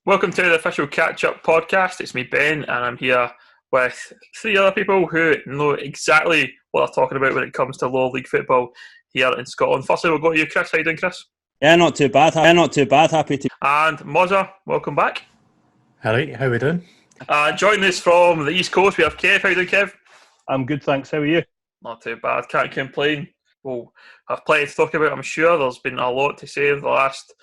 Welcome to the official Catchup podcast. It's me, Ben, and I'm here with three other people who know exactly what they're talking about when it comes to lower league football here in Scotland. Firstly, we'll go to you, Chris. How you doing, Chris? Yeah, not too bad. Happy to. And Mozza, welcome back. Hello, how are we doing? Joining us from the East Coast, we have Kev. How you doing, Kev? I'm good, thanks. How are you? Not too bad. Can't complain. We'll have plenty to talk about, I'm sure. There's been a lot to say in the last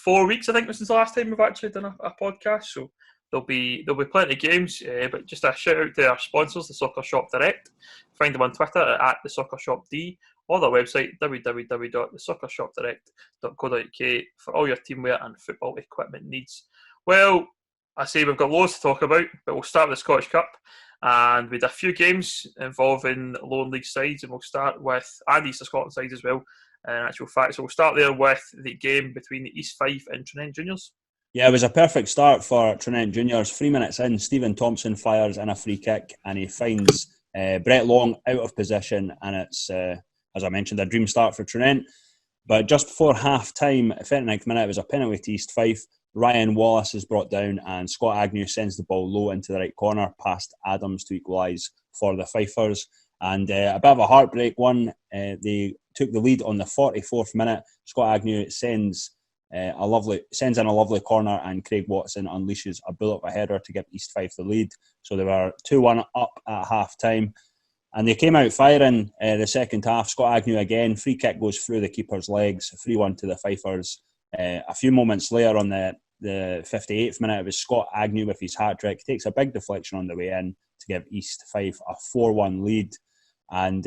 4 weeks, I think, since the last time we've actually done a podcast. So there'll be plenty of games, but just a shout out to our sponsors, the Soccer Shop Direct. Find them on Twitter at the Soccer Shop D, or their website www.thesoccershopdirect.co.uk for all your teamwear and football equipment needs. Well, I say we've got loads to talk about, but we'll start with the Scottish Cup. And we had a few games involving Lowland League sides, and we'll start with, and East of Scotland sides as well, in actual fact. So we'll start there with the game between the East Fife and Trinent Juniors. Yeah, it was a perfect start for Trinent Juniors. 3 minutes in, Stephen Thompson fires in a free kick and he finds Brett Long out of position, and it's, as I mentioned, a dream start for Trinent. But just before half-time, 39th minute, it was a penalty to East Fife. Ryan Wallace is brought down and Scott Agnew sends the ball low into the right corner past Adams to equalise for the Fifers. And a bit of a heartbreak one. They took the lead on the 44th minute. Scott Agnew sends in a lovely corner, and Craig Watson unleashes a bullet of a header to give East Fife the lead. So they were 2-1 up at half-time. And they came out firing the second half. Scott Agnew again, free kick goes through the keeper's legs, 3-1 to the Fifers. A few moments later on the 58th minute, it was Scott Agnew with his hat-trick. Takes a big deflection on the way in to give East Fife a 4-1 lead. And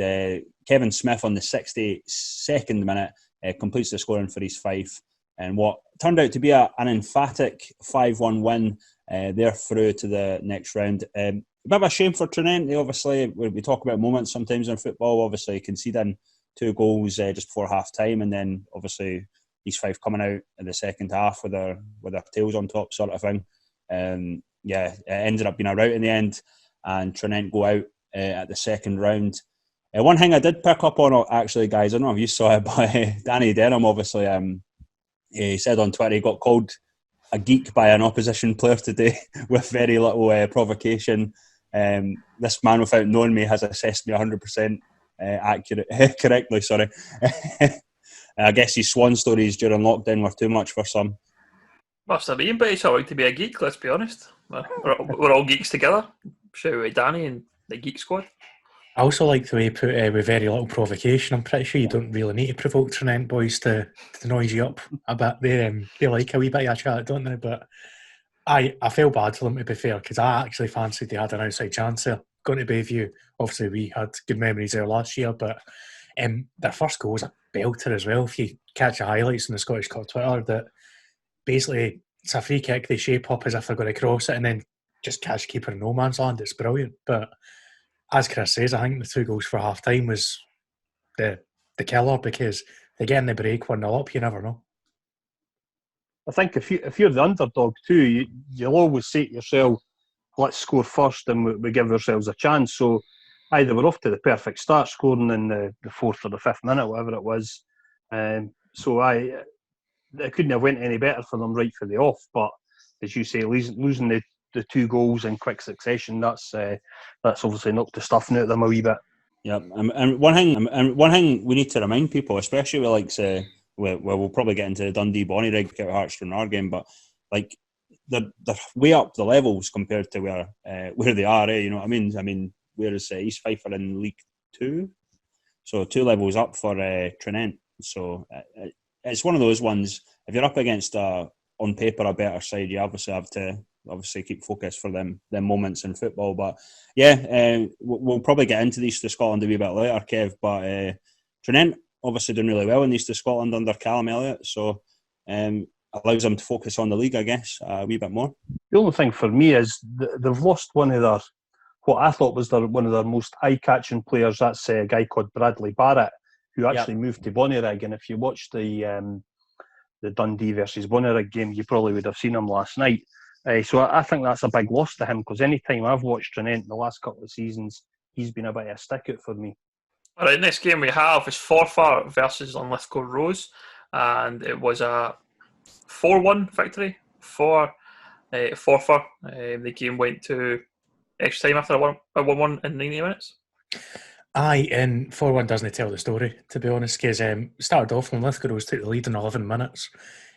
Kevin Smith on the 62nd minute completes the scoring for East Fife. And what turned out to be an emphatic 5-1 win, they're through to the next round. A bit of a shame for Trinent. They obviously, we talk about moments sometimes in football, obviously conceding 2 goals just before half-time, and then obviously East Fife coming out in the second half with their tails on top sort of thing. It ended up being a rout in the end, and Trinent go out at the second round. One thing I did pick up on, actually, guys, I don't know if you saw it, but Danny Denham, obviously, he said on Twitter he got called a geek by an opposition player today with very little provocation. This man, without knowing me, has assessed me 100% correctly. Sorry. I guess his swan stories during lockdown were too much for some. Must have been, but it's all right to be a geek, let's be honest. We're all geeks together. Shout out to Danny and the Geek Squad. I also like the way you put with very little provocation. I'm pretty sure you don't really need to provoke Trinent boys to noise you up a bit. They like a wee bit of a chat, don't they? But I feel bad for them, to be fair, because I actually fancied they had an outside chance there. Going to Bayview, obviously we had good memories there last year, but their first goal was a belter as well. If you catch the highlights on the Scottish Cup Twitter, that basically it's a free kick, they shape up as if they're going to cross it and then just catch the keeper in no man's land. It's brilliant. But as Chris says, I think the 2 goals for half time was the killer, because they get in the break 1-0 up, you never know. I think if you're the underdog too, you'll always say to yourself, let's score first and we give ourselves a chance. So either we're off to the perfect start, scoring in the 4th or the 5th minute, whatever it was. So it couldn't have went any better for them right for the off. But as you say, losing the 2 goals in quick succession, that's obviously knocked the stuffing out of them a wee bit. Yeah, and one thing we need to remind people, especially with we'll probably get into the Dundee Bonnyrigg Hearts in our game, but like they're way up the levels compared to where they are. You know what I mean? I mean, whereas East Fife are in League 2, so 2 levels up for Trinent. So it's one of those ones. If you're up against on paper a better side, you obviously have to keep focus for them moments in football. But yeah, we'll probably get into the East of Scotland a wee bit later, Kev. But Trinent obviously doing really well in the East of Scotland under Callum Elliott, so allows them to focus on the league, I guess, a wee bit more. The only thing for me is they've lost one of their, what I thought was one of their most eye-catching players. That's a guy called Bradley Barrett, who actually moved to Bonnyrigg. And if you watched the Dundee versus Bonnyrigg game, you probably would have seen him last night. So I think that's a big loss to him, because any time I've watched Trinent in the last couple of seasons, he's been a bit of a stick-out for me. All right, next game we have is Forfar versus Unlithgow Rose, and it was a 4-1 victory for Forfar. The game went to extra time after a 1-1 in 90 minutes. Aye, and 4-1 doesn't tell the story, to be honest, because started off when Lithgow's took the lead in 11 minutes.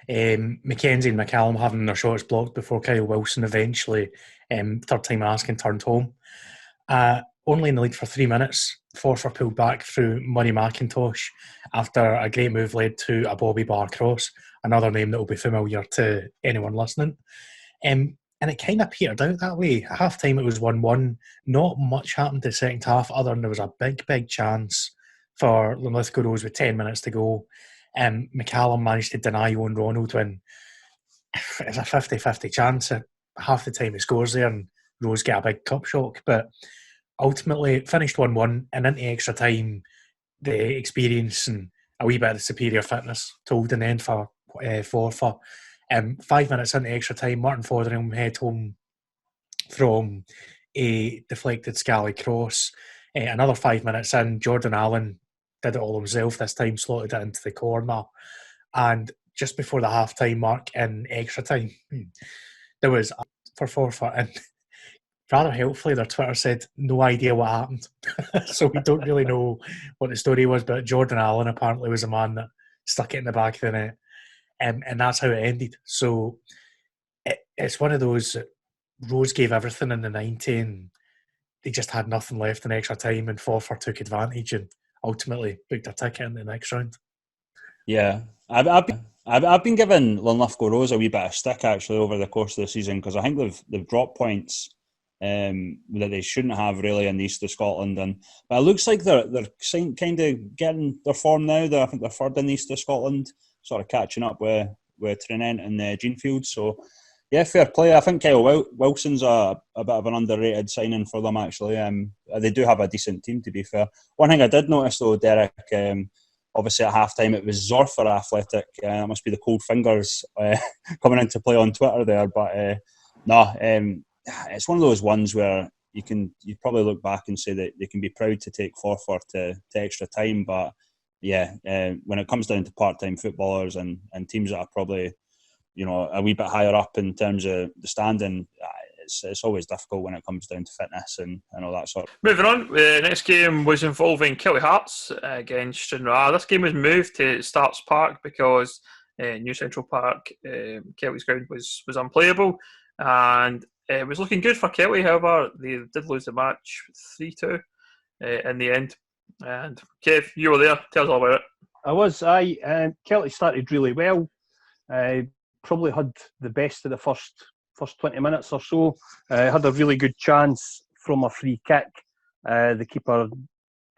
Mackenzie and McCallum having their shots blocked before Kyle Wilson eventually, third time asking, turned home. Only in the lead for 3 minutes, Forfar pulled back through Murray McIntosh after a great move led to a Bobby Barr cross, another name that will be familiar to anyone listening. And it kind of petered out that way. At half time, it was 1-1. Not much happened in the second half, other than there was a big chance for Linlithgow Rose with 10 minutes to go. McCallum managed to deny Owen Ronald when it's a 50-50 chance. At half the time he scores there and Rose get a big cup shock. But ultimately, it finished 1-1, and into extra time, the experience and a wee bit of the superior fitness told in the end for Forfar. 5 minutes into extra time, Martin Fotheringham head home from a deflected Scally cross. Another 5 minutes in, Jordan Allen did it all himself this time, slotted it into the corner. And just before the half-time mark in extra time, there was for Forfar, and rather helpfully their Twitter said, no idea what happened. So we don't really know what the story was, but Jordan Allen apparently was a man that stuck it in the back of the net. And that's how it ended. So it's one of those, Rose gave everything in the 90 and they just had nothing left in extra time, and Forfar took advantage and ultimately booked a ticket in the next round. Yeah, I've been giving Linlithgow Rose a wee bit of stick actually over the course of the season, because I think they've dropped points that they shouldn't have really in the east of Scotland, but it looks like they're kind of getting their form now. I think they're third in the east of Scotland, sort of catching up with Tranent and Jeanfield. So yeah, fair play. I think Kyle Wilson's a bit of an underrated signing for them actually. They do have a decent team, to be fair. One thing I did notice though, Derek, obviously at half-time it was Zorfer Athletic. It must be the cold fingers coming into play on Twitter there. But it's one of those ones where you probably look back and say that they can be proud to take Forfar to extra time. But yeah, when it comes down to part-time footballers and teams that are probably, a wee bit higher up in terms of the standing, it's always difficult when it comes down to fitness and all that sort. Moving on, the next game was involving Kilty Hearts against Stranraer. This game was moved to Starts Park because New Central Park, Kelty's ground, was unplayable, and it was looking good for Kelty. However, they did lose the match 3-2 in the end. And Kev, you were there. Tell us all about it. I was. Kelty started really well. Probably had the best of the first 20 minutes or so. Had a really good chance from a free kick. The keeper,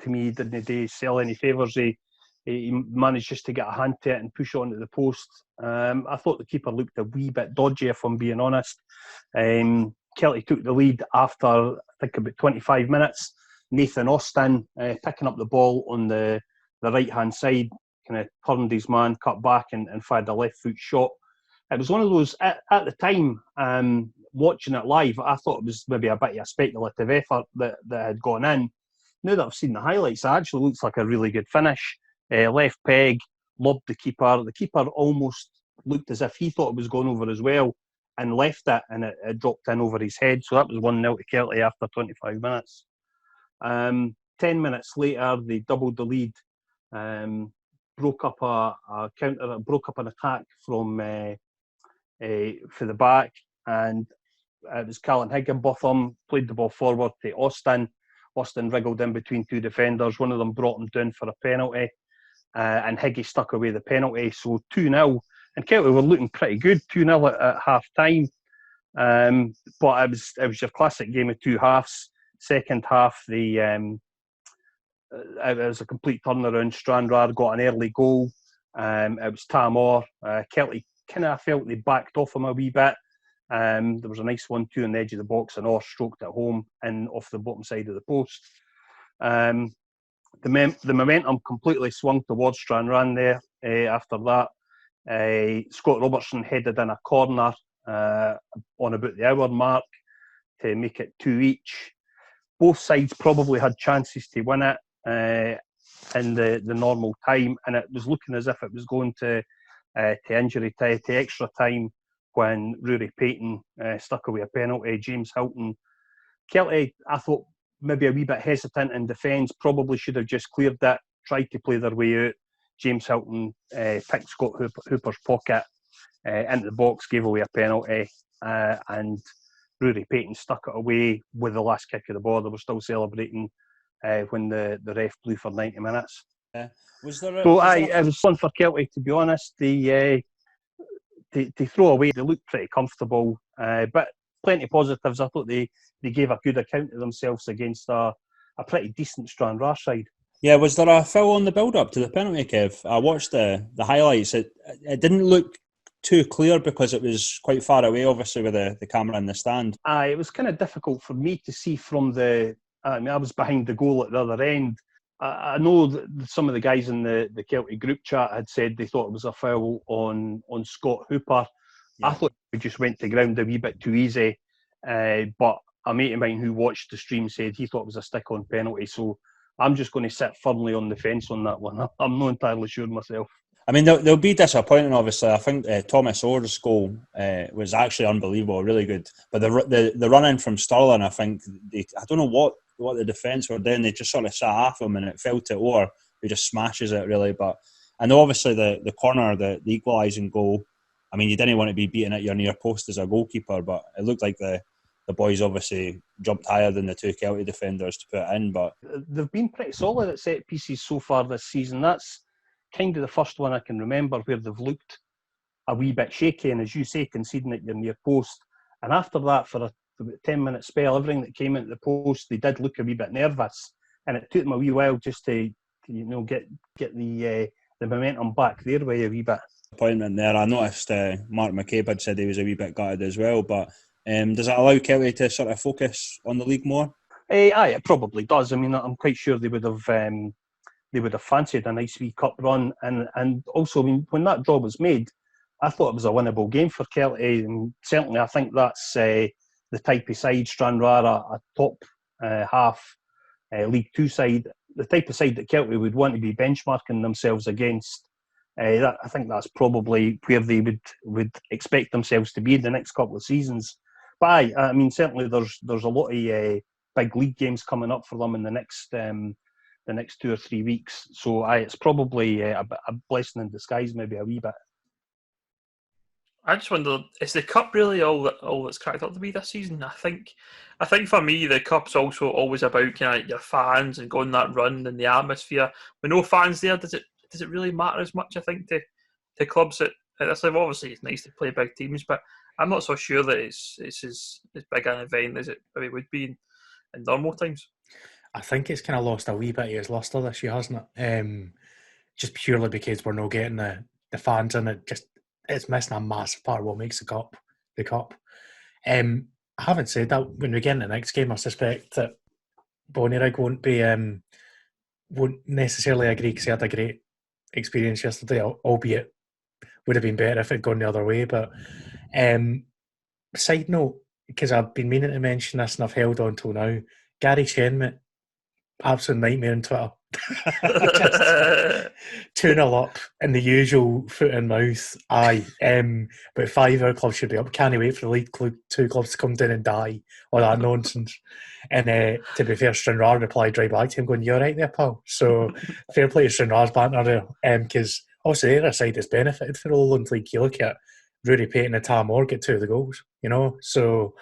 to me, didn't do sell any favours. He managed just to get a hand to it and push it onto the post. I thought the keeper looked a wee bit dodgy, if I'm being honest. Kelty took the lead after, I think, about 25 minutes. Nathan Austin picking up the ball on the right-hand side, kind of turned his man, cut back and fired a left-foot shot. It was one of those, at the time, watching it live, I thought it was maybe a bit of a speculative effort that had gone in. Now that I've seen the highlights, it actually looks like a really good finish. Left peg, lobbed the keeper. The keeper almost looked as if he thought it was going over as well and left it, and it dropped in over his head. So that was 1-0 to Kelty after 25 minutes. 10 minutes later, they doubled the lead, broke up a counter, broke up an attack from for the back, and it was Callan Higginbotham played the ball forward to Austin. Austin wriggled in between two defenders. One of them brought him down for a penalty, and Higgy stuck away the penalty. So 2-0, and Kelty were looking pretty good. 2-0 at half time, but it was your classic game of two halves. Second half, it was a complete turnaround. Stranraer got an early goal. It was Tamor. Kelty kind of felt they backed off him a wee bit. There was a nice 1-2 on the edge of the box, and Orr stroked it home and off the bottom side of the post. The momentum completely swung towards Stranraer there. After that, Scott Robertson headed in a corner on about the hour mark to make it 2 each. Both sides probably had chances to win it in the normal time, and it was looking as if it was going to injury time, to extra time, when Rory Payton stuck away a penalty. James Hilton, Kelty, I thought maybe a wee bit hesitant in defence, probably should have just cleared that, tried to play their way out. James Hilton picked Scott Hooper's pocket into the box, gave away a penalty, and Rory Payton stuck it away with the last kick of the ball. They were still celebrating when the ref blew for 90 minutes. It was fun for Kelty, to be honest. They throw away, they looked pretty comfortable, but plenty of positives. I thought they gave a good account of themselves against a pretty decent Stranraer side. Yeah, was there a foul on the build-up to the penalty, Kev? I watched the highlights. It didn't look too clear because it was quite far away, obviously, with the camera in the stand. It was kind of difficult for me to see from the... I was behind the goal at the other end. I know that some of the guys in the Kelty group chat had said they thought it was a foul on Scott Hooper. Yeah. I thought we just went to ground a wee bit too easy, but a mate of mine who watched the stream said he thought it was a stick-on penalty, so I'm just going to sit firmly on the fence on that one. I'm not entirely sure myself. I mean, they'll be disappointing, obviously. I think Thomas Orr's goal was actually unbelievable, really good. But the run-in from Stirling, I think, I don't know what the defence were doing. They just sort of sat half him and it fell to Orr, who just smashes it, really. But I know, obviously, the corner, the equalising goal, I mean, you didn't want to be beating at your near post as a goalkeeper, but it looked like the boys obviously jumped higher than the two Kelty defenders to put it in. But they've been pretty solid at set pieces so far this season. That's kind of the first one I can remember where they've looked a wee bit shaky, and as you say, conceding at your near post. And after that, for a 10-minute spell, everything that came into the post, they did look a wee bit nervous, and it took them a wee while just to get the momentum back their way a wee bit. Appointment there. I noticed Mark McCabe had said he was a wee bit gutted as well, but does it allow Kelty to sort of focus on the league more? Aye, it probably does. I mean, I'm quite sure they would have fancied a nice wee cup run, and also, I mean, when that draw was made, I thought it was a winnable game for Kelty, and certainly I think that's the type of side Stranraer, a top half League Two side, the type of side that Kelty would want to be benchmarking themselves against. I think that's probably where they would expect themselves to be in the next couple of seasons. But I mean, certainly there's a lot of big league games coming up for them in the next 2 or 3 weeks. So it's probably a blessing in disguise, maybe a wee bit. I just wonder, is the cup really all that's cracked up to be this season? I think for me, the cup's also always about kind of your fans and going that run and the atmosphere. With no fans there, does it really matter as much? I think to clubs at this level. Obviously, it's nice to play big teams, but I'm not so sure that it's as big an event as it maybe would be in normal times. I think it's kind of lost a wee bit of its lustre this year, hasn't it? Just purely because we're not getting the fans in it. Just it's missing a massive part of what makes the cup. Having said that, when we get in the next game, I suspect that Bonnyrigg won't necessarily agree, because he had a great experience yesterday, albeit would have been better if it had gone the other way. But side note, because I've been meaning to mention this and I've held on till now, Gary Chenmit, absolute nightmare on Twitter. 2-0 up in the usual foot and mouth. Aye, but 5 our clubs should be up. Can't wait for the League 2 clubs to come down and die. All that nonsense. And to be fair, Stranraer replied right back to him going, "You're right there, pal." So fair play to Stranraer's banter there, because obviously the other side has benefited for Lowland. Like, you look at Rory Payton and Tam Orr get 2 of the goals, So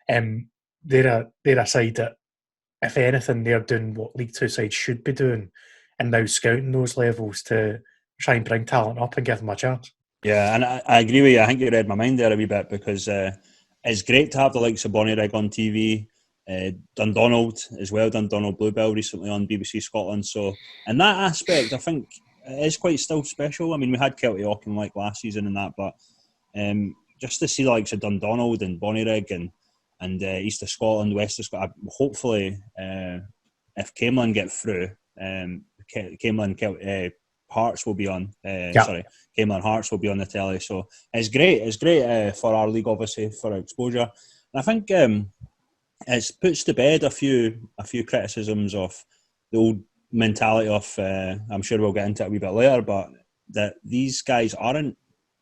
they're a side that, if anything, they're doing what League 2 sides should be doing, and now scouting those levels to try and bring talent up and give them a chance. Yeah, and I agree with you. I think you read my mind there a wee bit, because it's great to have the likes of Bonnyrigg on TV, Dundonald as well, Dundonald Bluebell recently on BBC Scotland. So in that aspect, I think it is quite still special. I mean, we had Kelty Auchinleck last season and that, but just to see the likes of Dundonald and Bonnyrigg and East of Scotland, West of Scotland, hopefully, if Camelin get through, Camelin Hearts will be on. Camelin Hearts will be on the telly. So it's great. It's great for our league, obviously, for exposure. And I think it puts to bed a few criticisms of the old mentality of. I'm sure we'll get into it a wee bit later, but that these guys aren't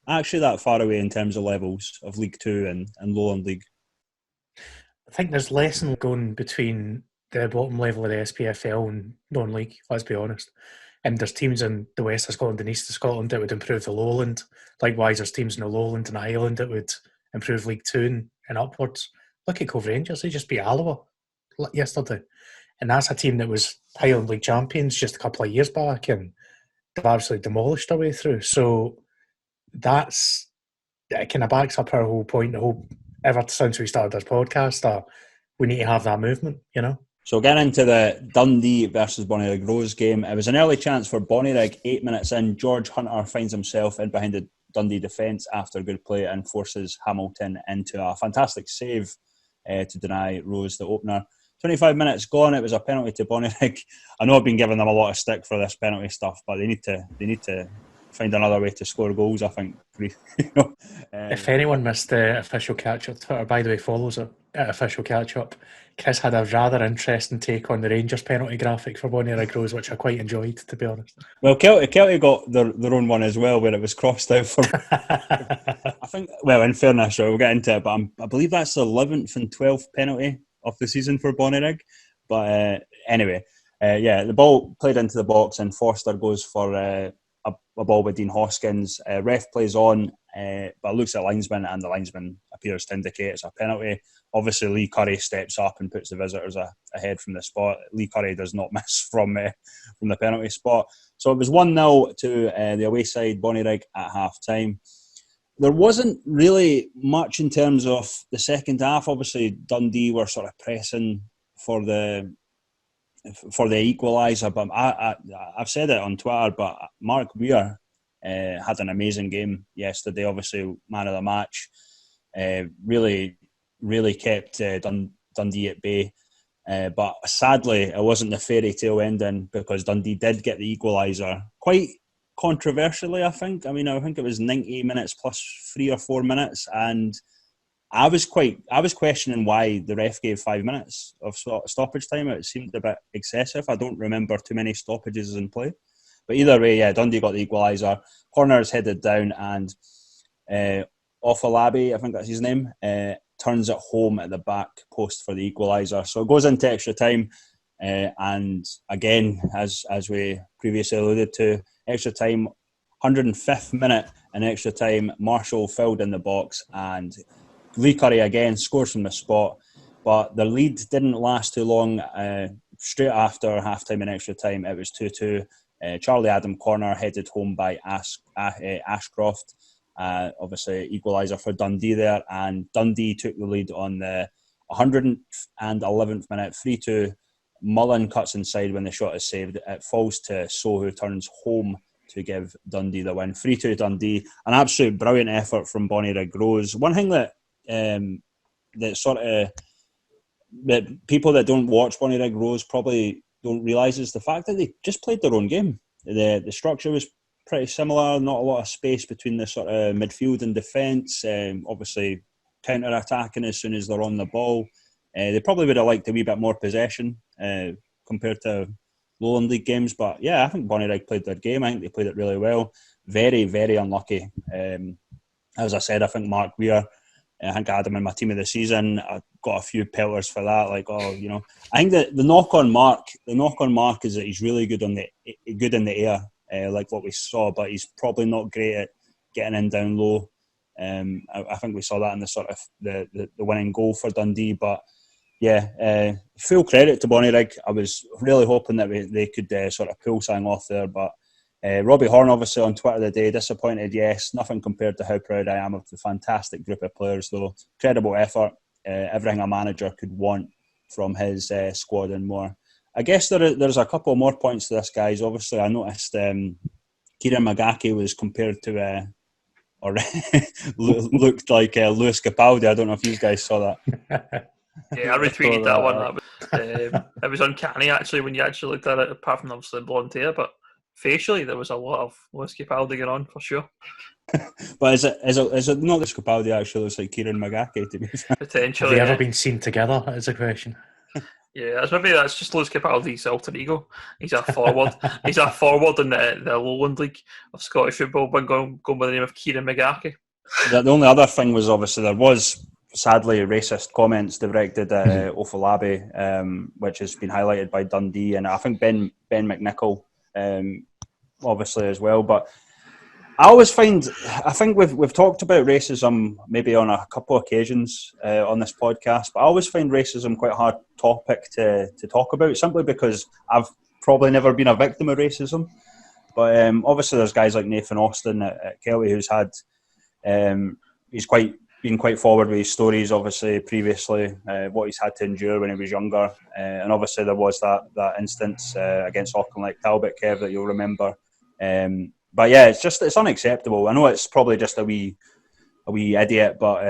actually that far away in terms of levels of League Two and Lowland League. I think there's less going between the bottom level of the SPFL and non-league, let's be honest. And there's teams in the west of Scotland and east of Scotland that would improve the Lowland. Likewise, there's teams in the Lowland and Highland that would improve League Two and upwards. Look at Cove Rangers, they just beat Alloa yesterday. And that's a team that was Highland League champions just a couple of years back, and they've absolutely demolished their way through. So it kind of backs up our whole point, ever since we started this podcast, that we need to have that movement, you know? So getting into the Dundee versus Bonnyrigg Rose game, it was an early chance for Bonnyrigg. 8 minutes in, George Hunter finds himself in behind the Dundee defence after good play and forces Hamilton into a fantastic save to deny Rose the opener. 25 minutes gone, it was a penalty to Bonnyrigg. I know I've been giving them a lot of stick for this penalty stuff, but they need to find another way to score goals, I think. If anyone missed the official Catchup Twitter, by the way, follows it at official Catchup, Chris had a rather interesting take on the Rangers penalty graphic for Bonnyrigg Rose, which I quite enjoyed, to be honest. Well, Kelty got their own one as well, where it was crossed out for... I think, well, in fairness, we'll get into it, but I believe that's the 11th and 12th penalty of the season for Bonnyrigg. But anyway, the ball played into the box and Forster goes for a ball with Dean Hoskins. Ref plays on, but looks at linesman, and the linesman appears to indicate it's a penalty. Obviously, Lee Curry steps up and puts the visitors ahead from the spot. Lee Curry does not miss from the penalty spot. So it was 1-0 to the away side, Bonnyrigg, at half-time. There wasn't really much in terms of the second half. Obviously, Dundee were sort of pressing for the equaliser, but I've said it on Twitter, but Mark Weir had an amazing game yesterday. Obviously, man of the match, really kept Dundee at bay. But sadly, it wasn't the fairy tale ending, because Dundee did get the equaliser quite controversially, I think. I think it was 90 minutes plus 3 or 4 minutes, and I was questioning why the ref gave 5 minutes of stoppage time. It seemed a bit excessive. I don't remember too many stoppages in play. But either way, Dundee got the equaliser. Corner is headed down, and Ofalabi, I think that's his name, turns it home at the back post for the equaliser. So it goes into extra time. And again, as we previously alluded to, extra time, 105th minute in extra time, Marshall filled in the box, and Lee Curry again scores from the spot, but the lead didn't last too long. Straight after half-time and extra time, it was 2-2. Charlie Adam corner headed home by Ashcroft. Obviously, equaliser for Dundee there, and Dundee took the lead on the 111th minute, 3-2. Mullen cuts inside when the shot is saved. It falls to So, who turns home to give Dundee the win. 3-2 Dundee. An absolute brilliant effort from Bonnyrigg Rose. One thing that people that don't watch Bonnyrigg Rose probably don't realise is the fact that they just played their own game. The structure was pretty similar, not a lot of space between the sort of midfield and defence. Obviously, counter-attacking as soon as they're on the ball. They probably would have liked a wee bit more possession compared to Lowland League games, but yeah, I think Bonnyrigg played their game. I think they played it really well. Very, very unlucky. As I said, I think Mark Weir, I think I had him in my team of the season. I got a few pelters for that. I think that the knock-on mark is that he's really good in the air, like what we saw, but he's probably not great at getting in down low. I think we saw that in the sort of the winning goal for Dundee, but yeah, full credit to Bonnyrigg. I was really hoping that they could sort of pull something off there, but Robbie Horn obviously on Twitter today, disappointed, yes, nothing compared to how proud I am of the fantastic group of players though. Incredible effort, everything a manager could want from his squad and more. I guess there's a couple more points to this, guys. Obviously I noticed Kieran Magaki was compared to or looked like Lewis Capaldi. I don't know if you guys saw that. Yeah, I retweeted that one. It was uncanny actually when you actually looked at it, apart from obviously the blonde hair, but facially there was a lot of Lewis Capaldi going on for sure. But is it not Lewis Capaldi actually looks like Kieran Magaki to be fair? Potentially. Have they ever been seen together? That is a question. Yeah, that's just Lewis Capaldi's alter ego. He's a forward. He's a forward in the Lowland League of Scottish football, but going by the name of Kieran McGarkey. The only other thing was obviously there was sadly racist comments directed at Ofolabi, which has been highlighted by Dundee, and I think Ben McNichol, obviously as well. But I think we've talked about racism maybe on a couple of occasions on this podcast, but I always find racism quite a hard topic to talk about, simply because I've probably never been a victim of racism. But obviously there's guys like Nathan Austin at Kelty who's had, he's been quite forward with his stories, obviously previously, what he's had to endure when he was younger. And obviously there was that instance against Auckland like Talbot, Kev, that you'll remember. But yeah, it's unacceptable. I know it's probably just a wee idiot, but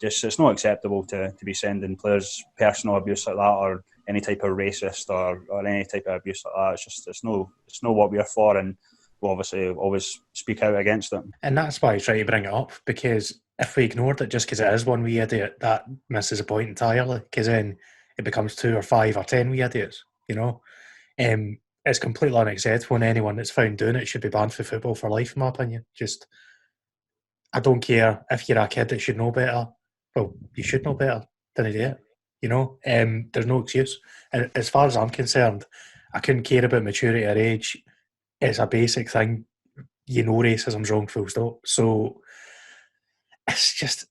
it's not acceptable to be sending players personal abuse like that, or any type of racist or any type of abuse like that. It's not what we're for, and we'll obviously always speak out against it. And that's why I try to bring it up, because if we ignored it just because it is one wee idiot, that misses the point entirely, because then it becomes 2 or 5 or 10 wee idiots, you know. It's completely unacceptable, and anyone that's found doing it should be banned from football for life, in my opinion. I don't care if you're a kid that should know better. Well, you should know better than to do it, you know. There's no excuse. And as far as I'm concerned, I couldn't care about maturity or age. It's a basic thing. You know racism's wrong, full stop. So it's just,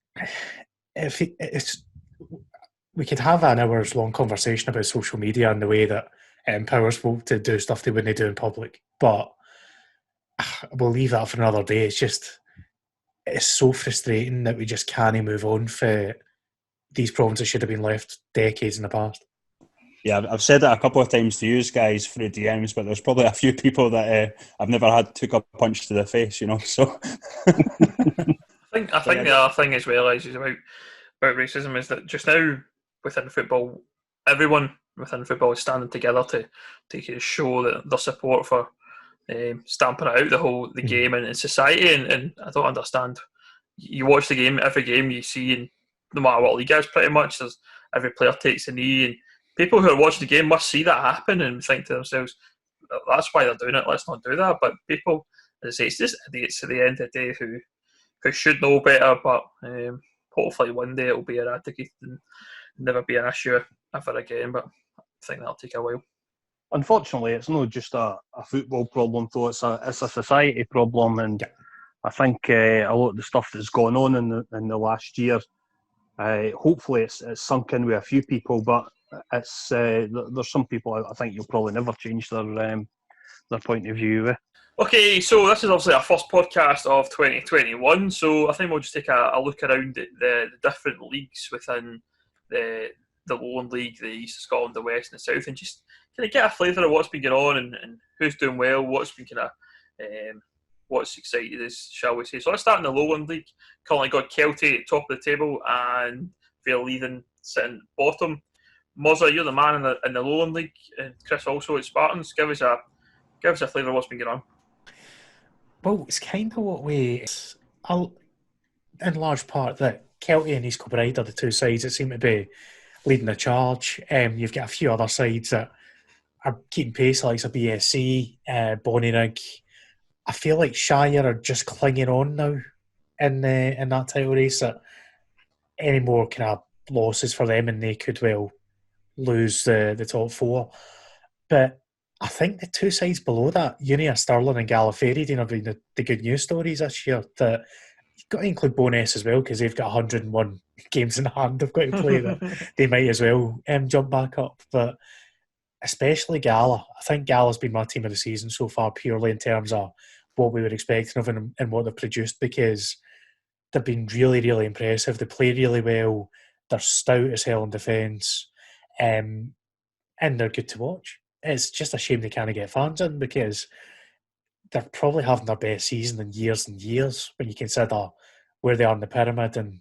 we could have an hours long conversation about social media and the way that empowers folk to do stuff they wouldn't do in public, but we'll leave that for another day. It's so frustrating that we just can't move on for these problems that should have been left decades in the past. Yeah, I've said it a couple of times to you guys through DMs, but there's probably a few people that I've never had took a punch to the face, you know. So I think the other thing as well is about racism is that just now within football, everyone within football is standing together to show that their support for stamping out the game and society. And I don't understand. You watch the game, every game you see, and no matter what league it is, pretty much every player takes a knee, and people who are watching the game must see that happen and think to themselves, "That's why they're doing it. Let's not do that." But people, as I say, it's just idiots at the end of the day who should know better. But hopefully one day it will be eradicated and never be an issue ever again. But I think that'll take a while. Unfortunately, it's not just a football problem, though. It's a society problem, and I think a lot of the stuff that's gone on in the last year, hopefully it's sunk in with a few people, but it's there's some people I think you'll probably never change their point of view with. Okay, so this is obviously our first podcast of 2021, so I think we'll just take a look around the different leagues within the Lowland League, the East of Scotland, the West and the South, and just kind of get a flavour of what's been going on and who's doing well, what's been kind of what's excited us, shall we say. So let's start in the Lowland League. Currently got Kelty at top of the table and Fairleithen sitting bottom. Mozza, you're the man in the Lowland League, and Chris also at Spartans. Give us a flavour of what's been going on. Well, it's kind of what in large part that Kelty and East Kilbride are the two sides that seem to be leading the charge. You've got a few other sides that are keeping pace, like a BSC, Bonnyrigg. I feel like Shire are just clinging on now in that title race. That any more kind of losses for them, and they could well lose the top four. But I think the two sides below that, Unia Stirling and Gallifrey, have been the good news stories this year. That you've got to include Bo'ness as well, because they've got 101 games in hand they've got to play. That they might as well jump back up. But especially Gala. I think Gala's been my team of the season so far, purely in terms of what we were expecting of them and what they've produced, because they've been really, really impressive. They play really well. They're stout as hell in defence, and they're good to watch. It's just a shame they can't get fans in, because they're probably having their best season in years and years when you consider where they are in the pyramid. And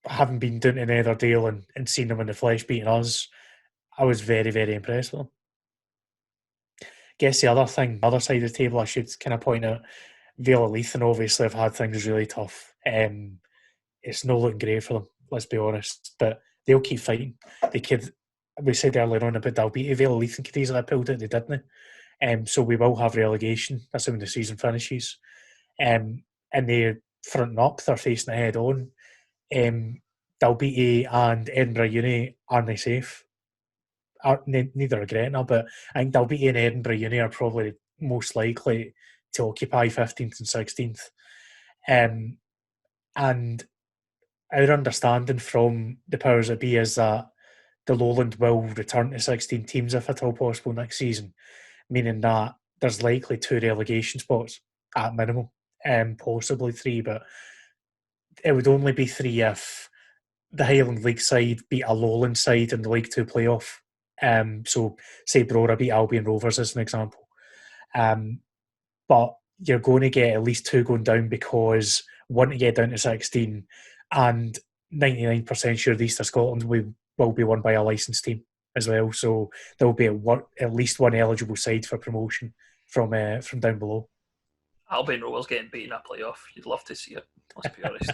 having been down to Netherdale and seen them in the flesh beating us, I was very, very impressed with them. Guess the other side of the table I should kind of point out, Fairleithen obviously have had things really tough. It's not looking great for them, let's be honest, but they'll keep fighting. we said earlier on about Dalbeattie, Vale, Leith and Cadiz that pulled it, they didn't. So we will have relegation, assuming the season finishes. And they're fronting up, they're facing it head on. Dalbeattie and Edinburgh Uni aren't safe. Neither are Gretna, but I think Dalbeattie and Edinburgh Uni are probably most likely to occupy 15th and 16th. And our understanding from the powers that be is that the Lowland will return to 16 teams if at all possible next season, meaning that there's likely 2 relegation spots at minimum, possibly 3, but it would only be 3 if the Highland League side beat a Lowland side in the League 2 playoff. So, say Brora beat Albion Rovers as an example. But you're going to get at least 2 going down because one to get down to 16, and 99% sure the East of Scotland will be won by a licensed team as well. So there will be at least one eligible side for promotion from down below. Albion Rovers getting beaten in a playoff. You'd love to see it, let's be honest.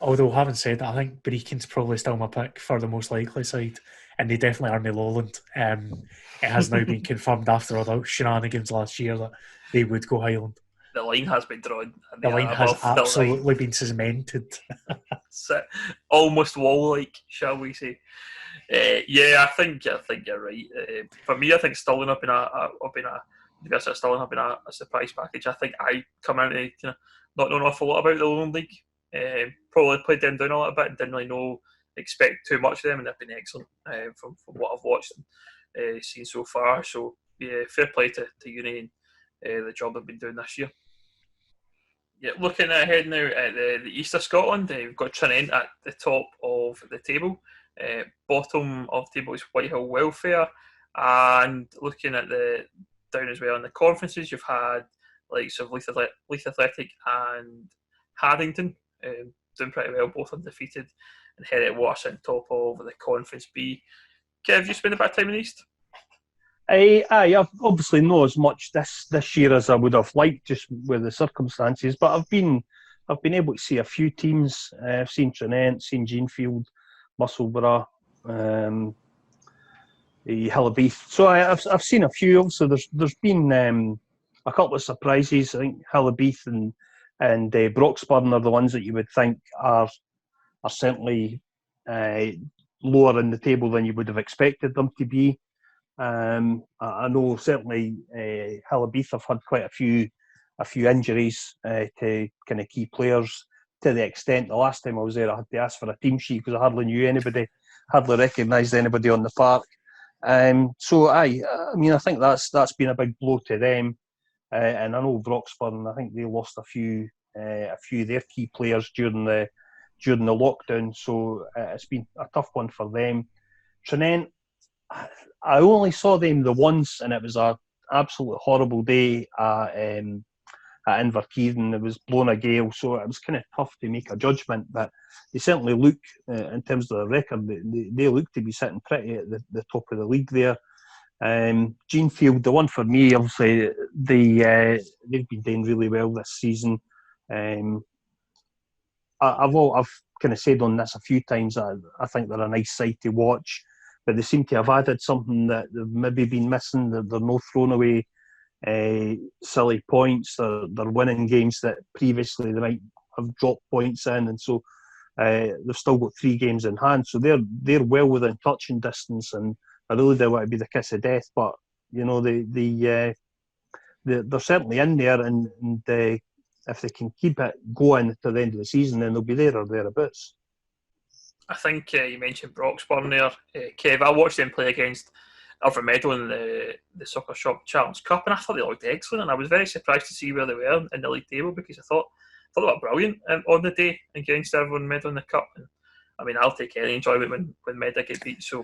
Although, having said that, I think Brechin's probably still my pick for the most likely side, and they definitely are my Lowland. It has now been confirmed after all those shenanigans last year that they would go Highland. The line has been drawn. And the line has absolutely been cemented. Almost wall-like, shall we say. Yeah, I think you're right. For me, I think Stirling have been a surprise package. I think I come out to not know an awful lot about the Lowland League. Probably played them down a little bit and didn't really expect too much of them, and they've been excellent from what I've watched and seen so far. So yeah, fair play to Uni and the job they've been doing this year. Yeah, looking ahead now at the East of Scotland, we've got Trinent at the top of the table. Bottom of the table is Whitehill Welfare, and looking at the down as well in the conferences, you've had likes of Leith Athletic and Haddington doing pretty well, both undefeated, and Heriot Waterson top of the Conference B. Kev, you spent a bit of time in the East? I've obviously not as much this year as I would have liked, just with the circumstances. But I've been able to see a few teams. I've seen Trinent, seen Jeanfield, Musselburgh, Hillabeath. So I've seen a few. Also, there's been a couple of surprises. I think Hillabeath and Broxburn are the ones that you would think are certainly lower in the table than you would have expected them to be. I know certainly Hillabeath have had quite a few injuries to kind of key players, to the extent the last time I was there I had to ask for a team sheet because I hardly knew anybody, hardly recognised anybody on the park. So I mean I think that's been a big blow to them, and I know Broxburn, I think they lost a few of their key players during the lockdown, so it's been a tough one for them. Trinent, I only saw them the once, and it was an absolute horrible day at Inverkeithing. It was blowing a gale, so it was kind of tough to make a judgment. But they certainly look, in terms of the record, they look to be sitting pretty at the top of the league there. Jeanfield, the one for me, obviously, they've been doing really well this season. I've kind of said on this a few times that I think they're a nice side to watch. But they seem to have added something that they've maybe been missing. They're no thrown away silly points. They're winning games that previously they might have dropped points in, and so they've still got 3 games in hand. So they're well within touching distance, and I really don't want to be the kiss of death. But you know they're certainly in there, and if they can keep it going to the end of the season, then they'll be there or thereabouts. I think you mentioned Broxburn there, Kev. I watched them play against Alvermeadow in the Soccer Shop Challenge Cup, and I thought they looked excellent. And I was very surprised to see where they were in the league table, because I thought they were brilliant on the day against Alvermeadow in the cup. And I mean, I'll take any enjoyment when Meda get beat, so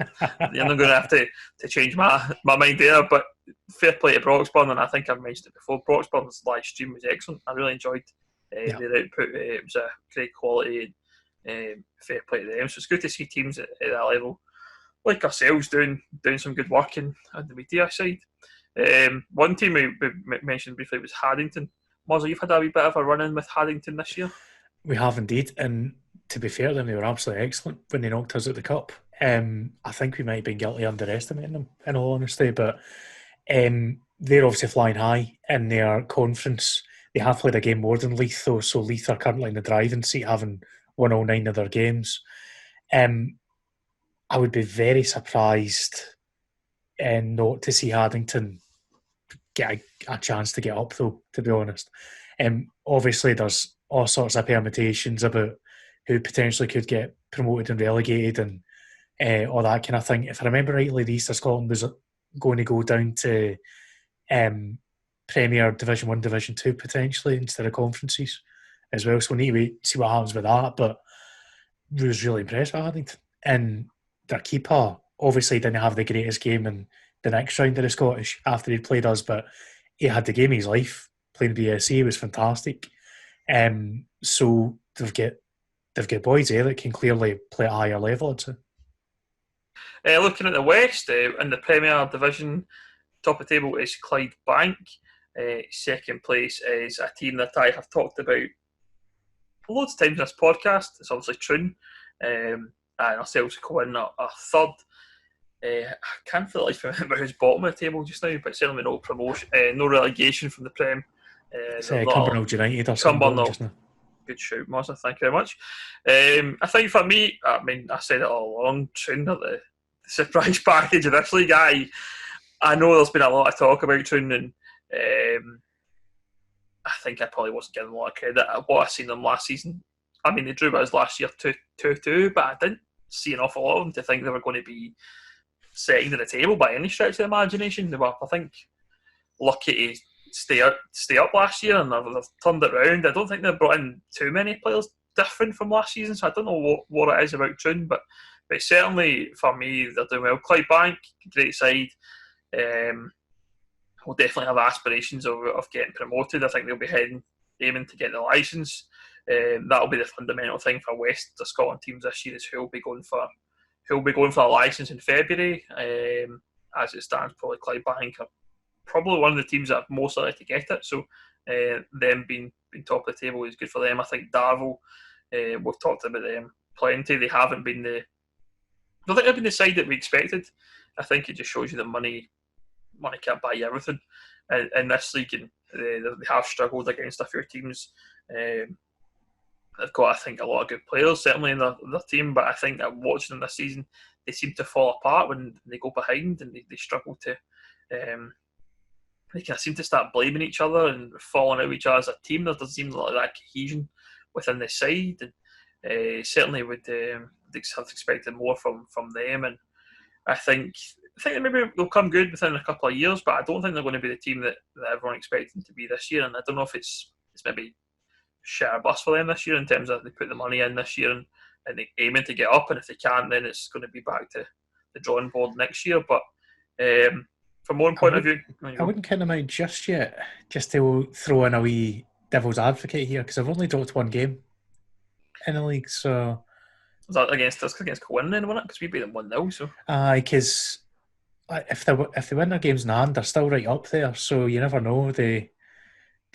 you're not going to have to change my mind there. But fair play to Broxburn, and I think I've mentioned it before. Broxburn's live stream was excellent. I really enjoyed their output. It was a great quality. Fair play to them. So it's good to see teams at that level, like ourselves, doing some good work on the media side. One team we mentioned briefly was Haddington. Muzzer, you've had a wee bit of a run-in with Haddington this year. We have indeed, and to be fair to them, they were absolutely excellent when they knocked us out the cup. I think we might have been guilty of underestimating them, in all honesty, but they're obviously flying high in their conference. They have played a game more than Leith, though, so Leith are currently in the driving seat, having won all 9 of their games. I would be very surprised not to see Haddington get a chance to get up, though, to be honest. Obviously, there's all sorts of permutations about who potentially could get promoted and relegated and all that kind of thing. If I remember rightly, the East of Scotland was going to go down to Premier Division 1, Division 2 potentially instead of conferences as well. So we need to wait, see what happens with that. But I was really impressed with Haddington. And their keeper obviously didn't have the greatest game in the next round of the Scottish after he'd played us, but he had the game of his life playing BSC. It was fantastic. So they've got boys there that can clearly play at a higher level, I'd say. Looking at the West, in the Premier Division, top of the table is Clydebank. Second place is a team that I have talked about loads of times in this podcast. It's obviously Troon. And ourselves go in a third. I can't for the life remember who's bottom of the table just now, but certainly no promotion, no relegation from the Prem. It's Cumbernauld United or something. Cumbernauld. Good shout, Martin. Thank you very much. I think for me, I mean, I said it all along, Troon are the surprise package of this league. I know there's been a lot of talk about Troon, and I think I probably wasn't giving them a lot of credit at what I seen them last season. I mean, they drew with us last year 2-2, but I didn't see an awful lot of them to think they were going to be second to the table by any stretch of the imagination. They were, I think, lucky to stay up last year, and they've turned it around. I don't think they've brought in too many players different from last season, so I don't know what it is about Troon, but certainly for me, they're doing well. Clydebank, great side. Will definitely have aspirations of getting promoted. I think they'll be aiming to get the licence. That'll be the fundamental thing for West of Scotland teams this year, is who'll be going for a licence in February. As it stands, probably Clydebank are probably one of the teams that are most likely to get it. So them being top of the table is good for them. I think Darvel, we've talked about them plenty. They haven't been I don't think they've been the side that we expected. I think it just shows you that money can't buy you everything in this league, and they have struggled against a few teams. They've got, I think, a lot of good players certainly in their team, but I think that watching them this season, they seem to fall apart when they go behind, and they struggle to. They kind of seem to start blaming each other and falling out with each other as a team. There doesn't seem like that cohesion within the side, and certainly would have expected more from them. And I think that maybe they'll come good within a couple of years, but I don't think they're going to be the team that everyone expected them to be this year. And I don't know if it's maybe shit or bust for them this year in terms of they put the money in this year and they're aiming to get up, and if they can't, then it's going to be back to the drawing board next year. But from one point of view, I wouldn't count them out just yet. Just to throw in a wee devil's advocate here, because I've only dropped one game in the league, so. Was that against Cowan then, wasn't it? Because we beat them 1-0. So. Because if they win their games in hand, they're still right up there. So you never know. They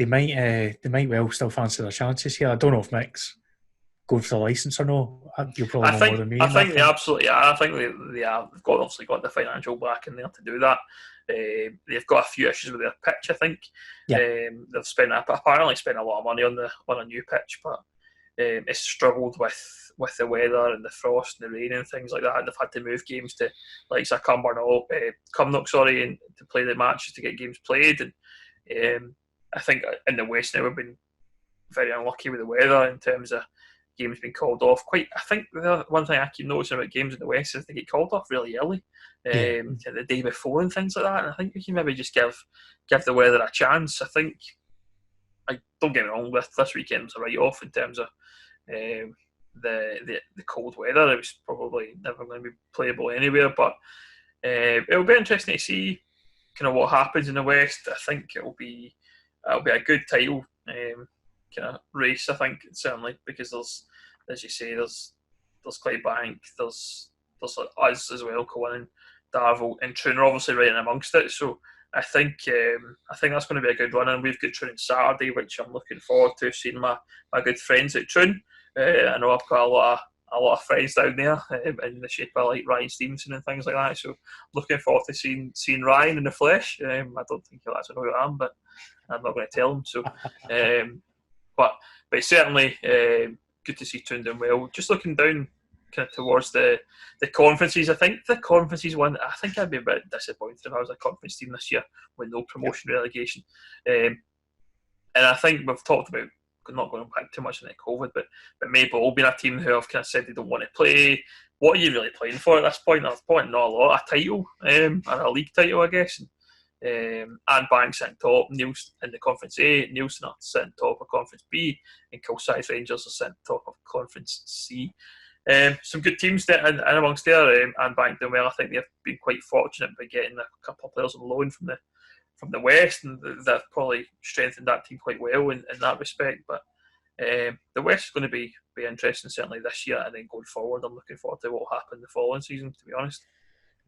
might well still fancy their chances here. I don't know if Mick's going for the licence or no. You'll probably know more than me. I think they absolutely are. I think they are. They've obviously got the financial backing there to do that. They've got a few issues with their pitch, I think. Yeah. They've apparently spent a lot of money on a new pitch, but it's struggled with the weather and the frost and the rain and things like that. And they've had to move games to Cumnock, and to play the matches to get games played. And I think in the West now we've been very unlucky with the weather in terms of games being called off. I think the one thing I keep noticing about games in the West is they get called off really early, the day before and things like that. And I think we can maybe just give the weather a chance. I think, don't get me wrong, this weekend was a write-off in terms of the cold weather. It was probably never going to be playable anywhere, but it'll be interesting to see kind of what happens in the West. I think it'll be a good title kind of race. I think certainly, because there's, as you say, there's Clydebank, there's us as well, Cowan and Darvel, and Troon are obviously right in amongst it. So I think that's going to be a good run, and we've got Troon on Saturday, which I'm looking forward to seeing my good friends at Troon. I know I've got a lot of friends down there in the shape of like Ryan Stevenson and things like that. So looking forward to seeing Ryan in the flesh. I don't think he'll actually know who I am, but I'm not going to tell him. So, but certainly good to see Toon doing well. Just looking down kind of towards the conferences. I think the conferences one. I think I'd be a bit disappointed if I was a conference team this year with no promotion relegation. And I think we've talked about not going back too much into COVID, but Maple being a team who have kind of said they don't want to play. What are you really playing for at this point? There's probably not a lot. A title, and a league title, I guess. And Bank sitting top, Nielsen in the Conference A, Nielsen are sitting top of Conference B, and Kilsyth Rangers are sitting top of Conference C. Some good teams there, and amongst there, and Bank doing well. I think they've been quite fortunate by getting a couple of players on loan from the West, and they've probably strengthened that team quite well in that respect. But the West is going to be interesting certainly this year, and then going forward, I'm looking forward to what will happen the following season, to be honest.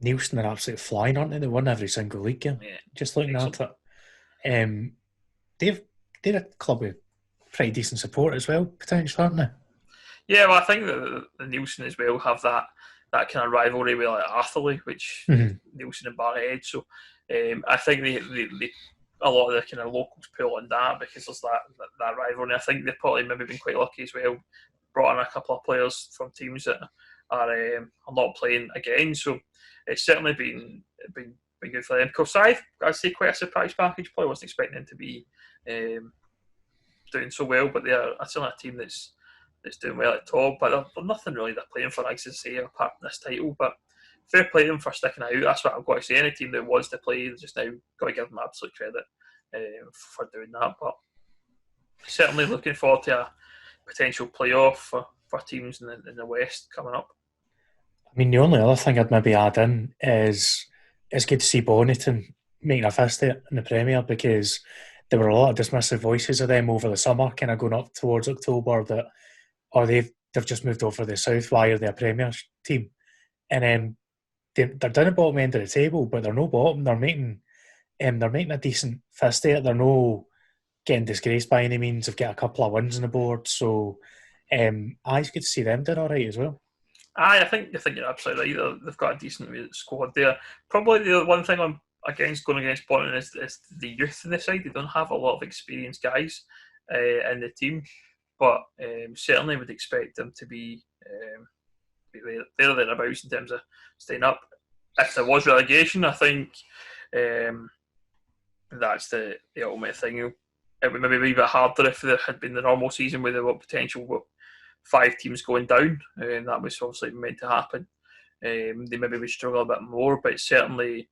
Nielsen are absolutely flying, aren't they? They won every single league game. Yeah, just looking at it. They're a club with pretty decent support as well, potentially, aren't they? Yeah, well, I think that the Nielsen as well have that kind of rivalry with like Atherley, which Nielsen and Barrett. So I think they a lot of the kind of locals pull on that because there's that rivalry. I think they've probably maybe been quite lucky as well. Brought in a couple of players from teams that are not playing again. So it's certainly been good for them. Kilsyth, I'd say quite a surprise package. Probably wasn't expecting them to be doing so well, but they're certainly a team that's doing well at top. But they're nothing really they're playing for, I should say, apart from this title. But fair play to them for sticking out. That's what I've got to say. Any team that wants to play, just now got to give them absolute credit for doing that. But certainly looking forward to a potential playoff for teams in the West coming up. I mean, the only other thing I'd maybe add in is it's good to see Bonington making a fist of it in the Premier, because there were a lot of dismissive voices of them over the summer, kind of going up towards October, that they've just moved over the South. Why are they a Premier team? And they're down at the bottom end of the table, but they're no bottom. They're making a decent fist of it. They're no getting disgraced by any means. They've got a couple of wins on the board, so it's good to see them doing all right as well. I think you're absolutely right. They've got a decent squad there. Probably the one thing I'm going against Bonington is the youth in the side. They don't have a lot of experienced guys in the team, but certainly would expect them to be thereabouts in terms of staying up. If there was relegation, I think that's the ultimate thing. It would maybe be a bit harder if there had been the normal season where there were potential 5 teams going down, and that was obviously meant to happen. They maybe would struggle a bit more, but certainly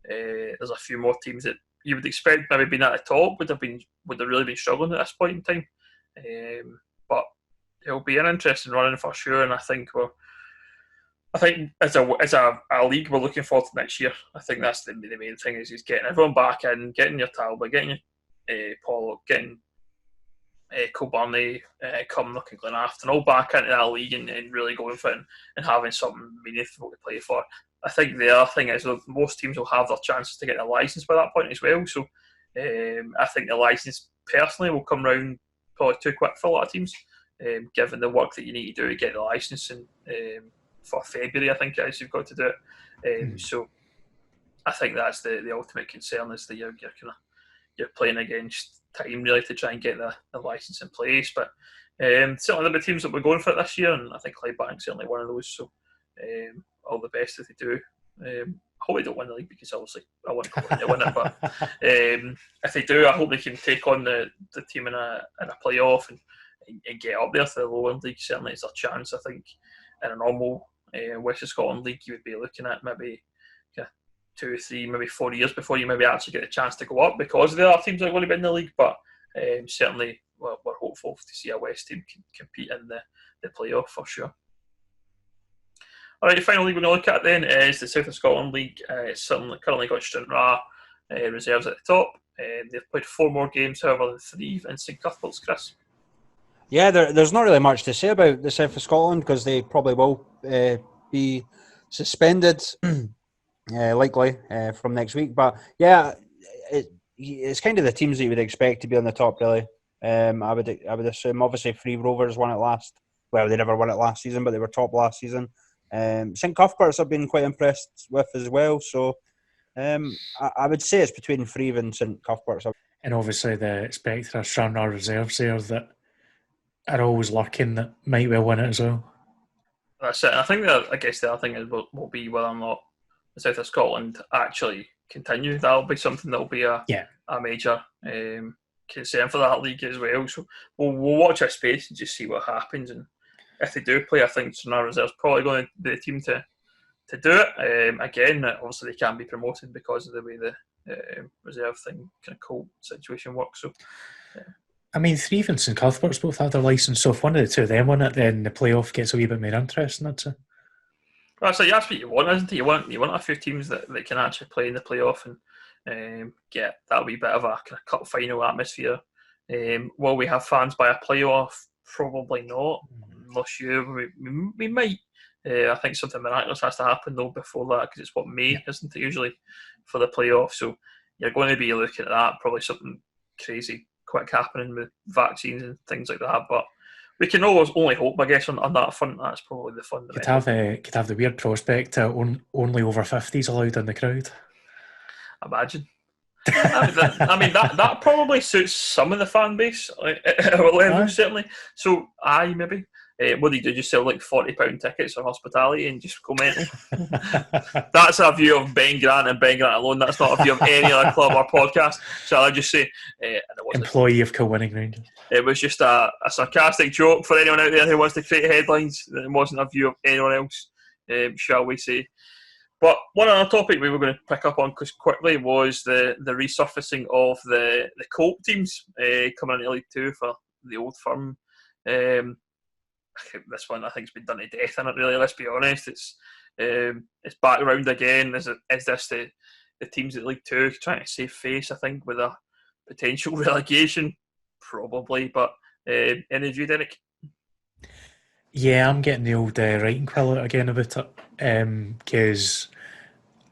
there's a few more teams that you would expect maybe being at the top would have really been struggling at this point in time. But it'll be an interesting run for sure, and I think as a league we're looking forward to next year. I think that's the main thing is getting everyone back in, getting your Talbot, getting your Pollock, getting Kilburney, Cumnock and Glenafton all back into that league and really going for it and having something meaningful to play for. I think the other thing is that most teams will have their chances to get their licence by that point as well. So I think the licence personally will come round probably too quick for a lot of teams, given the work that you need to do to get the licence. And for February, I think it is, you've got to do it. So I think that's the ultimate concern is that you're playing against time really to try and get the licence in place. But certainly there'll be teams that we're going for it this year, and I think Clydebank's certainly one of those. So all the best if they do. I hope they don't win the league because obviously I want to win it. But if they do, I hope they can take on the team in a playoff and get up there to the Lowland League. Certainly it's a chance. I think in a normal West of Scotland league you would be looking at maybe 2, 3, maybe 4 years before you maybe actually get a chance to go up because there are teams that are going to be in the league. But certainly we're hopeful to see a West team compete in the playoff for sure. All right, the final league we're going to look at then is the South of Scotland League. It's currently got Stranraer reserves at the top. They've played 4 more games, however, than 3 in St Cuthbert's, Chris. Yeah, there's not really much to say about the South of Scotland because they probably will be suspended, likely, from next week. But yeah, it's kind of the teams that you would expect to be on the top, really. I would assume, obviously, Free Rovers won it last well, they never won it last season, but they were top last season. St Cuthberts I've been quite impressed with as well. So I would say it's between Freve and St Cuthberts. And obviously the spectre of Stranraer reserves there that are always lurking that might well win it as well. That's it. I think I guess the other thing is will be whether or not the South of Scotland actually continue. That'll be something that'll be a major concern for that league as well. So we'll watch our space and just see what happens. And if they do play, I think Stranraer Reserve's probably going to be the team to do it. Again, obviously they can't be promoted because of the way the reserve thing kind of colt situation works. So. I mean, Threave and St Cuthbert's both have their licence, so if one of the two of them win it, then the playoff gets a wee bit more interesting, I'd say. Well, so that's what you want, isn't it? You want a few teams that can actually play in the playoff and get that wee bit of a kind of cup final atmosphere. Will we have fans by a playoff? Probably not. I'm not sure. We might. I think something miraculous has to happen though before that, because it's May, isn't it, usually for the playoff? So you're going to be looking at that. Probably something crazy quick happening with vaccines and things like that, but we can always only hope, I guess, on that front. That's probably the fun. Could have the weird prospect only over 50s allowed in the crowd. Imagine. I mean that probably suits some of the fan base at our level, certainly. So maybe. What do you do? Just sell like £40 tickets for hospitality and just go mental? That's a view of Ben Grant and Ben Grant alone. That's not a view of any other club or podcast. So I'll just say, employee of Co-Winning Rangers. It was just a sarcastic joke for anyone out there who wants to create headlines. It wasn't a view of anyone else, shall we say. But one other topic we were going to pick up on quickly was the resurfacing of the colt teams coming into League Two for the Old Firm. This one I think has been done to death in it, really. Let's be honest. It's back around again. Is this the teams at League Two trying to save face, I think, with a potential relegation? Probably, but any view, Derek? Yeah, I'm getting the old writing quill out again about it because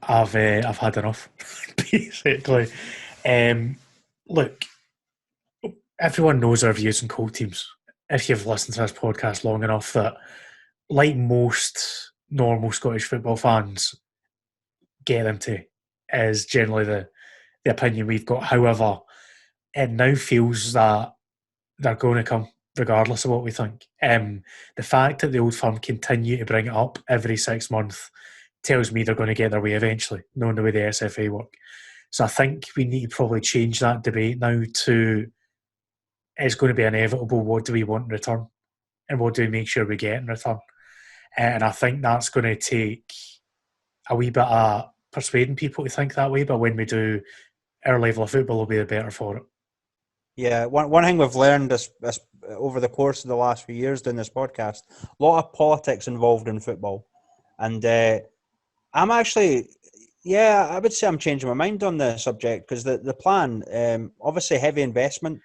I've had enough, basically. Look, everyone knows our views on cold teams. If you've listened to this podcast long enough, that like most normal Scottish football fans, get them to is generally the opinion we've got. However, it now feels that they're going to come regardless of what we think. The fact that the Old Firm continue to bring it up every 6 months tells me they're going to get their way eventually, knowing the way the SFA work. So I think we need to probably change that debate now to it's going to be inevitable. What do we want in return? And what do we make sure we get in return? And I think that's going to take a wee bit of persuading people to think that way, but when we do, our level of football will be the better for it. Yeah, one thing we've learned this over the course of the last few years doing this podcast, a lot of politics involved in football. And I'm actually, I would say I'm changing my mind on the subject because the plan, obviously heavy investment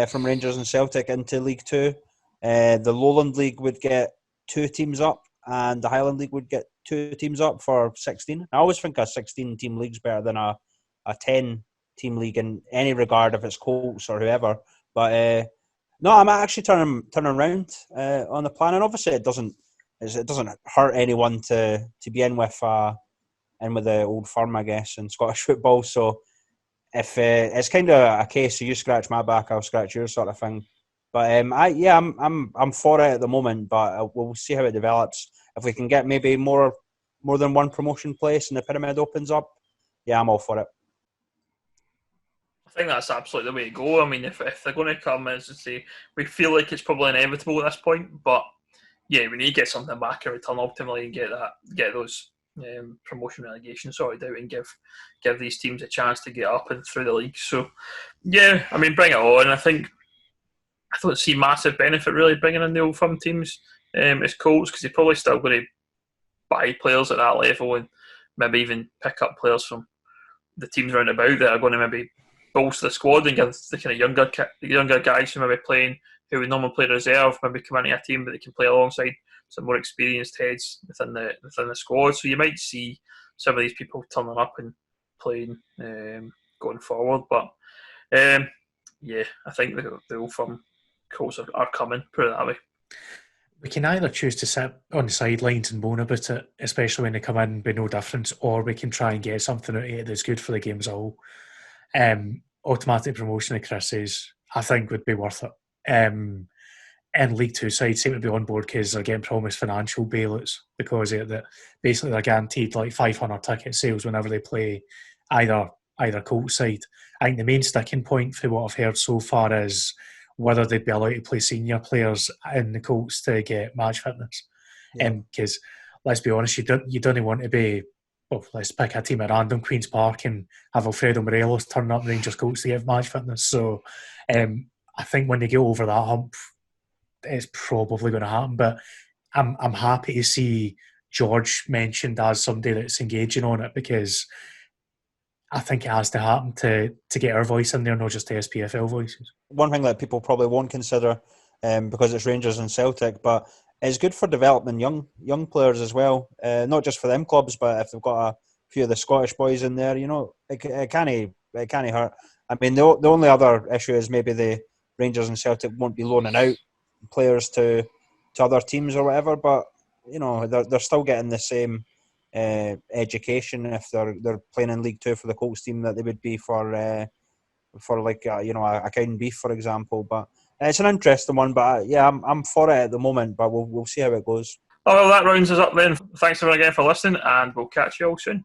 from Rangers and Celtic into League Two. The Lowland League would get 2 teams up and the Highland League would get 2 teams up for 16. I always think a 16-team league's better than a 10-team league in any regard if it's Colts or whoever. But no, I'm actually turning around on the plan, and obviously it doesn't hurt anyone to be in with the Old Firm, I guess, in Scottish football. So if it's kind of a case of you scratch my back, I'll scratch yours sort of thing. But I'm for it at the moment, but we'll see how it develops. If we can get maybe more than one promotion place and the pyramid opens up, yeah, I'm all for it. I think that's absolutely the way to go. I mean, if they're going to come, as I say, we feel like it's probably inevitable at this point. But yeah, we need to get something back in return ultimately and get those promotion relegation sorted out and give these teams a chance to get up and through the league. So yeah, I mean, bring it on. I don't see massive benefit really bringing in the Old Firm teams as Colts because they're probably still going to buy players at that level and maybe even pick up players from the teams around about that are going to maybe bolster the squad and give the kind of younger guys who maybe who would normally play reserve maybe come into a team that they can play alongside some more experienced heads within the squad. So you might see some of these people turning up and playing going forward. But I think the Old Firm Colts are coming, put it that way. we can either choose to sit on the sidelines and moan about it, especially when they come in with no difference, or we can try and get something out of it that's good for the game as a whole. Automatic promotion of Chris's, I think, would be worth it. In League Two sides seem to be on board because they're getting promised financial bailouts because basically they're guaranteed like 500 ticket sales whenever they play either Colt side. I think the main sticking point for what I've heard so far is whether they'd be allowed to play senior players in the Colts to get match fitness. Because let's be honest, you don't want to be, well, let's pick a team at random, Queen's Park, and have Alfredo Morelos turn up Rangers Colts to get match fitness. So I think when they get over that hump, it's probably going to happen. But I'm happy to see George mentioned as somebody that's engaging on it, because I think it has to happen to get our voice in there, not just the SPFL voices. One thing that people probably won't consider, because it's Rangers and Celtic, but it's good for developing young players as well. Not just for them clubs, but if they've got a few of the Scottish boys in there, it can't hurt. I mean, the only other issue is maybe the Rangers and Celtic won't be loaning out players to other teams or whatever, but they're still getting the same education if they're playing in League Two for the Colts team that they would be for like a Cown Beef, for example. But it's an interesting one. But I'm for it at the moment. But we'll see how it goes. Oh, well, that rounds us up then. Thanks everyone again for listening, and we'll catch you all soon.